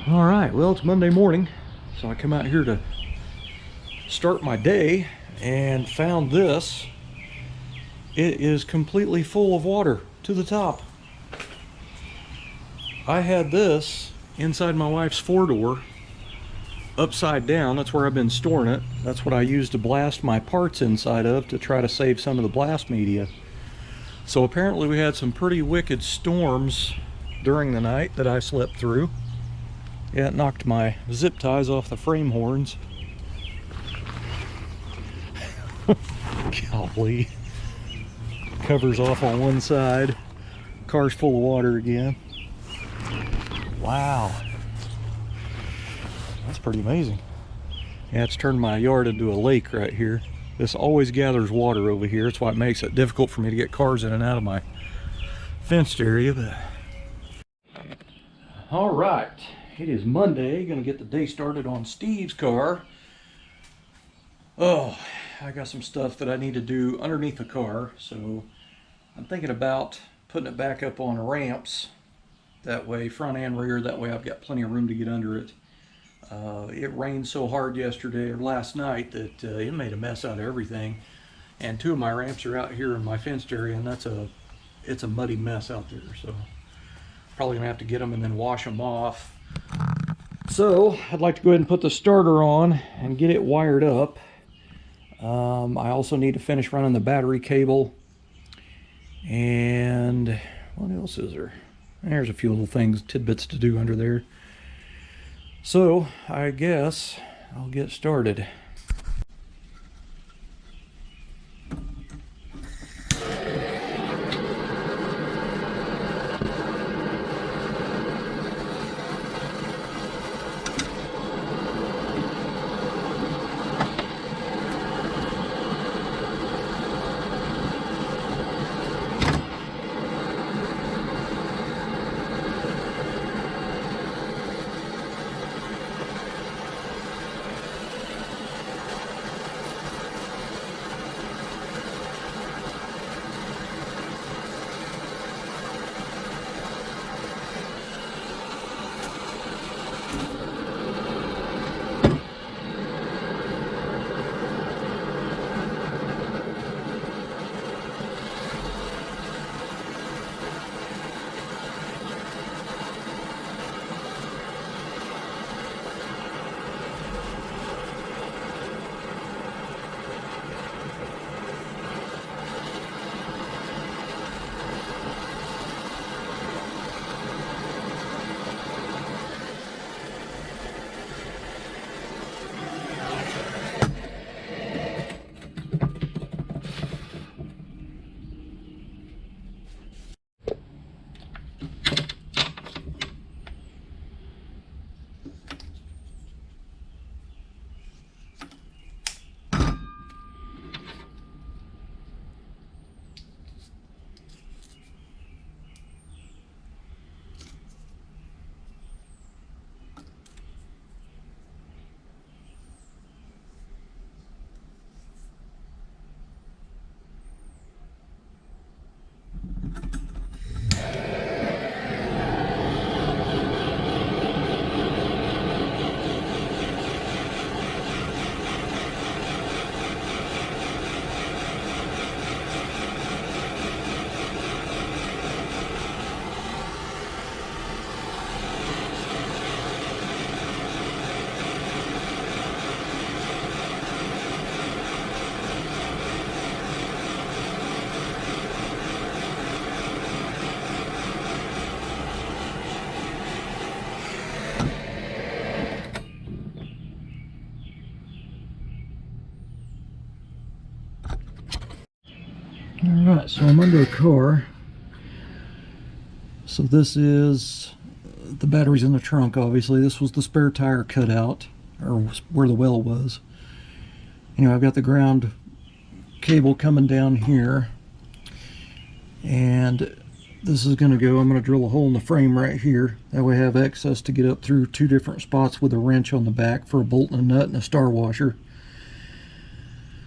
All right, well, it's Monday morning, so I come out here to start my day and found this. It is completely full of water to the top. I had this inside my wife's 4-door, upside down. That's where I've been storing it. That's what I use to blast my parts inside of to try to save some of the blast media. So apparently we had some pretty wicked storms during the night that I slept through. Yeah, it knocked my zip ties off the frame horns. Golly. Covers off on one side. Car's full of water again. Wow. That's pretty amazing. Yeah, it's turned my yard into a lake right here. This always gathers water over here. That's why it makes it difficult for me to get cars in and out of my fenced area. But all right. It is Monday, gonna get the day started on Steve's car. Oh, I got some stuff that I need to do underneath the car, so I'm thinking about putting it back up on ramps. That way, front and rear, that way I've got plenty of room to get under it. It rained so hard yesterday or last night that it made a mess out of everything. And 2 of my ramps are out here in my fenced area, and it's a muddy mess out there, so probably gonna have to get them and then wash them off. So I'd like to go ahead and put the starter on and get it wired up. I also need to finish running the battery cable. And what else is there? There's a few little things, tidbits to do under there. So I guess I'll get started. Alright, so I'm under a car. So this is the batteries in the trunk, obviously. This was the spare tire cut out, or where the well was. Anyway, I've got the ground cable coming down here. And this is going to go, I'm going to drill a hole in the frame right here. That way I have access to get up through 2 different spots with a wrench on the back for a bolt and a nut and a star washer.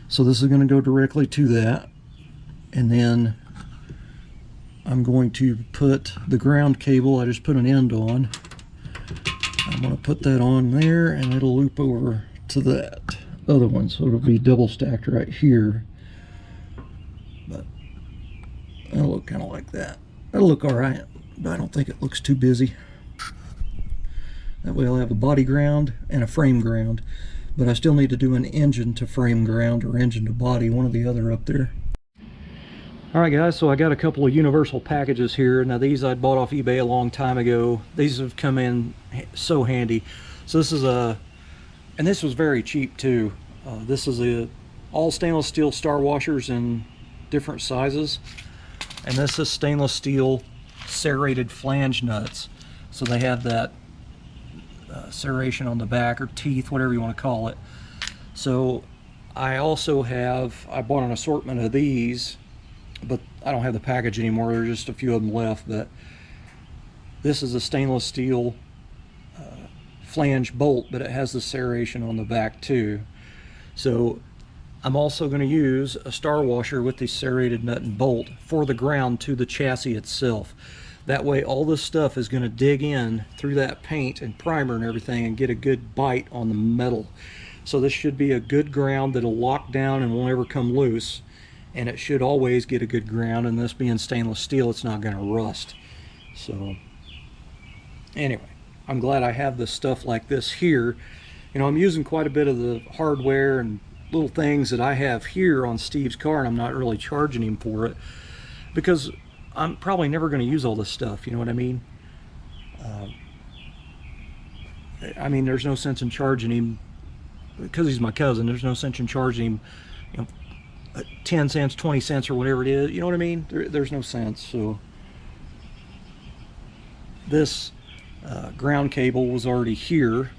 So this is going to go directly to that. And then I'm going to put the ground cable, I just put an end on. I'm going to put that on there, and it'll loop over to that other one, so it'll be double stacked right here. But it'll look kind of like that. That'll look all right, but I don't think it looks too busy. That way I'll have a body ground and a frame ground, but I still need to do an engine to frame ground or engine to body, one or the other up there. Alright guys, so I got a couple of universal packages here. Now these I bought off eBay a long time ago. These have come in so handy. So this is and this was very cheap too. This is all stainless steel star washers in different sizes. And this is stainless steel serrated flange nuts. So they have that serration on the back, or teeth, whatever you want to call it. So I bought an assortment of these, but I don't have the package anymore. There's just a few of them left. But this is a stainless steel flange bolt, but it has the serration on the back too. So I'm also going to use a star washer with the serrated nut and bolt for the ground to the chassis itself. That way all this stuff is going to dig in through that paint and primer and everything and get a good bite on the metal. So this should be a good ground that'll lock down and won't ever come loose. And it should always get a good ground, and this being stainless steel, it's not going to rust. So anyway, I'm glad I have this stuff like this here. You know, I'm using quite a bit of the hardware and little things that I have here on Steve's car, and I'm not really charging him for it because I'm probably never going to use all this stuff, you know what I mean? There's no sense in charging him, because he's my cousin, there's no sense in charging him, you know, 10 cents, 20 cents, or whatever it is, you know what I mean? There's no sense. So this ground cable was already here,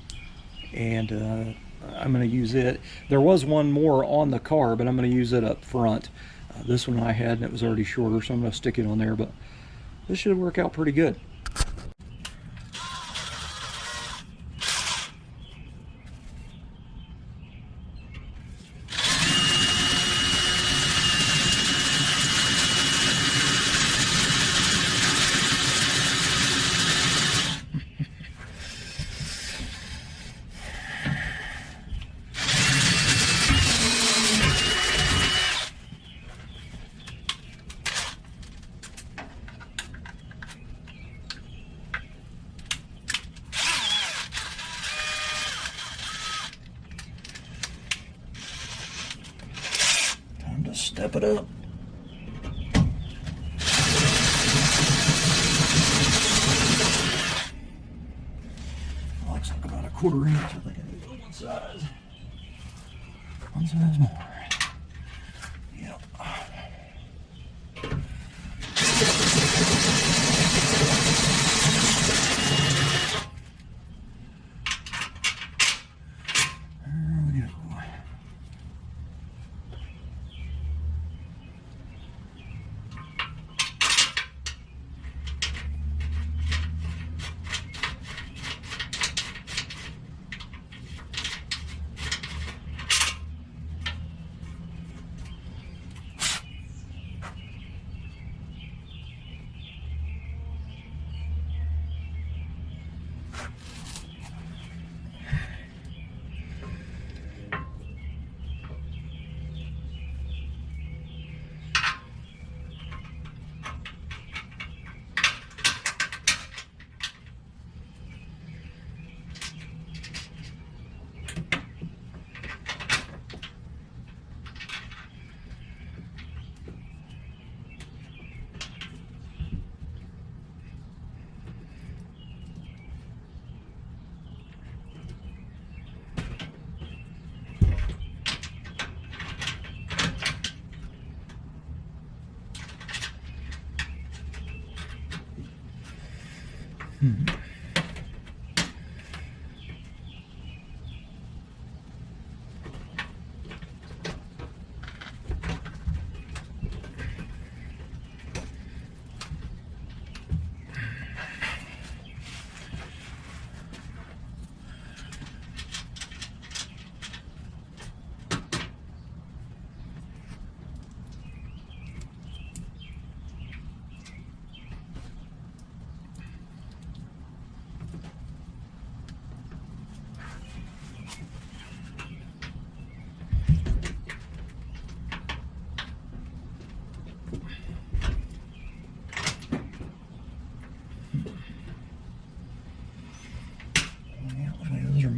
and I'm going to use it. There was one more on the car, but I'm going to use it up front. This one I had, and it was already shorter, so I'm going to stick it on there, but this should work out pretty good. Step it up. Oh, it's like about a 1/4 inch. I think I need to go one size. One size more. Yep. There we go.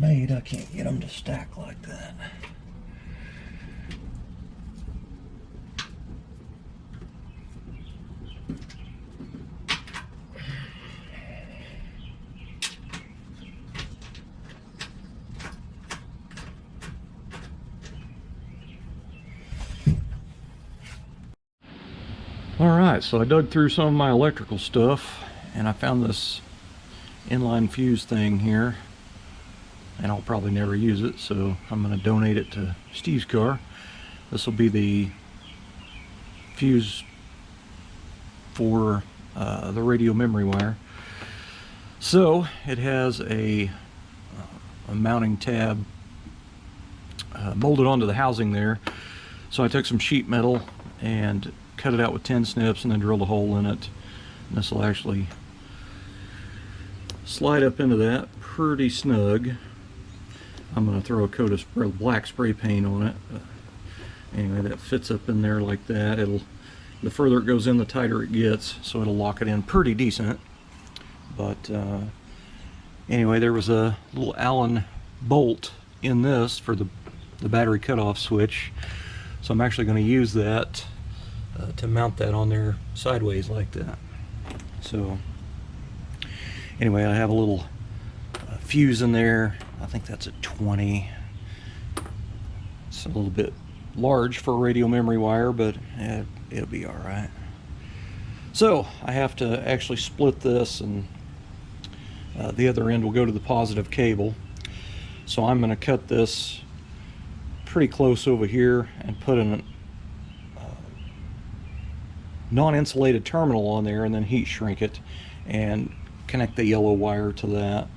made, I can't get them to stack like that. Alright, so I dug through some of my electrical stuff and I found this inline fuse thing here, and I'll probably never use it, so I'm going to donate it to Steve's car. This will be the fuse for the radio memory wire. So it has a mounting tab molded onto the housing there. So I took some sheet metal and cut it out with 10 snips and then drilled a hole in it. And this will actually slide up into that pretty snug. I'm going to throw a coat of black spray paint on it. Anyway, that fits up in there like that. The further it goes in, the tighter it gets, so it'll lock it in pretty decent. But anyway, there was a little Allen bolt in this for the battery cutoff switch, so I'm actually going to use that to mount that on there sideways like that. So anyway, I have a little fuse in there. I think that's a 20. It's a little bit large for a radio memory wire, but it'll be all right. So I have to actually split this, and the other end will go to the positive cable. So I'm going to cut this pretty close over here and put an non-insulated terminal on there, and then heat shrink it and connect the yellow wire to that.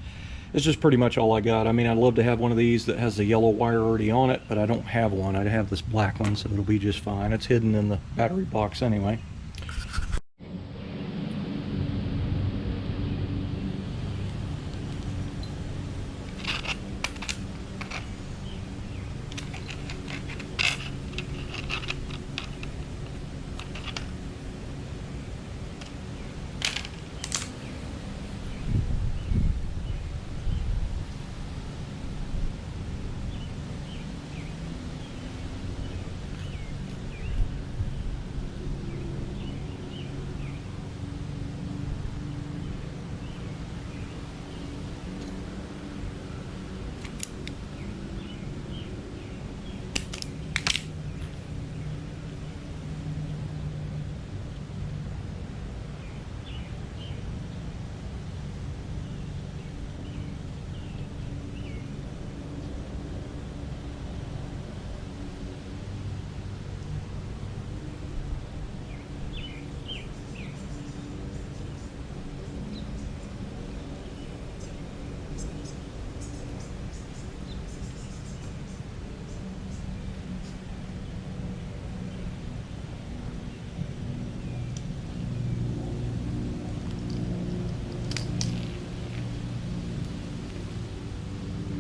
It's just pretty much all I got. I mean, I'd love to have one of these that has the yellow wire already on it, but I don't have one. I have this black one, so it'll be just fine. It's hidden in the battery box anyway.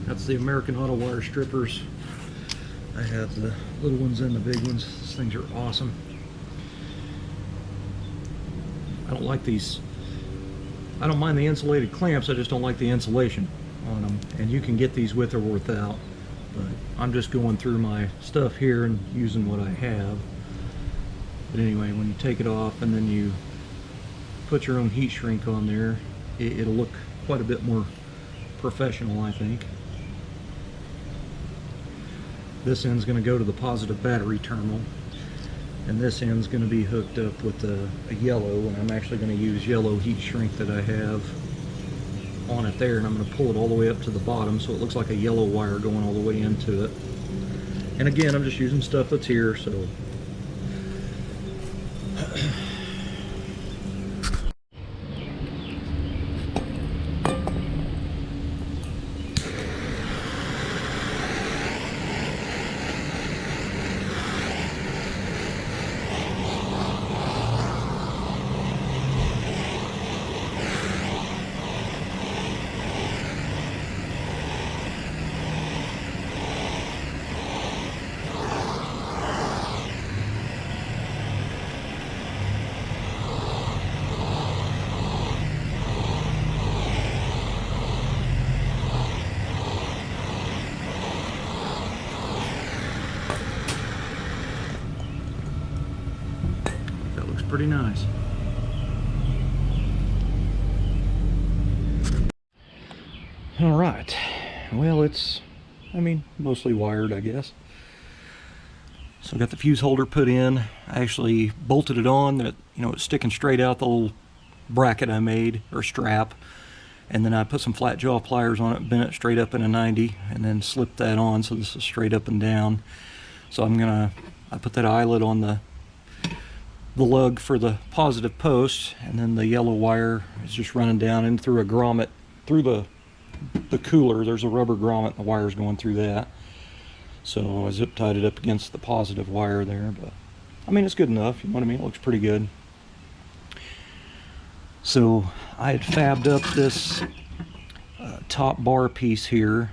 That's the American Auto Wire strippers. I have the little ones and the big ones. These things are awesome. I don't like these. I don't mind the insulated clamps, I just don't like the insulation on them. And you can get these with or without, but I'm just going through my stuff here and using what I have. But anyway, when you take it off and then you put your own heat shrink on there, it'll look quite a bit more professional, I think. This end's going to go to the positive battery terminal, and this end's going to be hooked up with a yellow, and I'm actually going to use yellow heat shrink that I have on it there, and I'm going to pull it all the way up to the bottom so it looks like a yellow wire going all the way into it. And again, I'm just using stuff that's here, so pretty nice. All right, well, it's, I mean, mostly wired, I guess. So I got the fuse holder put in. I actually bolted it on, that, you know, it's sticking straight out the little bracket I made, or strap. And then I put some flat jaw pliers on it, bent it straight up in a 90, and then slipped that on, so this is straight up and down. So I put that eyelet on the lug for the positive post, and then the yellow wire is just running down in through a grommet, through the cooler. There's a rubber grommet, and the wire's going through that. So I zip tied it up against the positive wire there, but I mean, it's good enough, you know what I mean? It looks pretty good. So I had fabbed up this top bar piece here,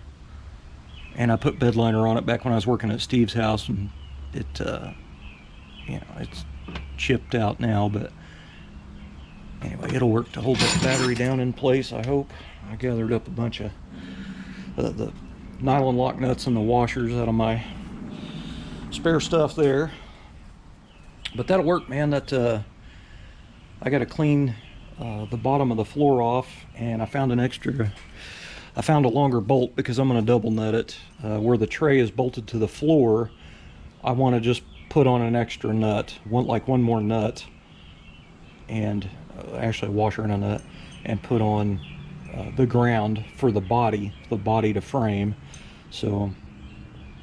and I put bed liner on it back when I was working at Steve's house, and it, you know, it's chipped out now, but anyway, it'll work to hold that battery down in place, I hope. I gathered up a bunch of the nylon lock nuts and the washers out of my spare stuff there, but that'll work, man. That I got to clean the bottom of the floor off, and I found a longer bolt because I'm going to double nut it. Where the tray is bolted to the floor, I want to just put on an extra nut, one more nut, and actually a washer and a nut, and put on the ground for the body to frame. So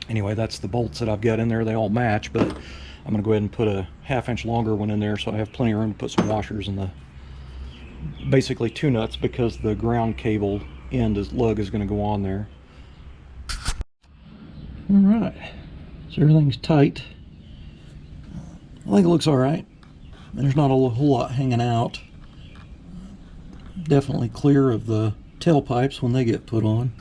anyway, that's the bolts that I've got in there. They all match, but I'm going to go ahead and put a 1/2 inch longer one in there, so I have plenty of room to put some washers in basically 2 nuts, because the ground cable lug is going to go on there. All right, so everything's tight. I think it looks all right. There's not a whole lot hanging out. Definitely clear of the tailpipes when they get put on.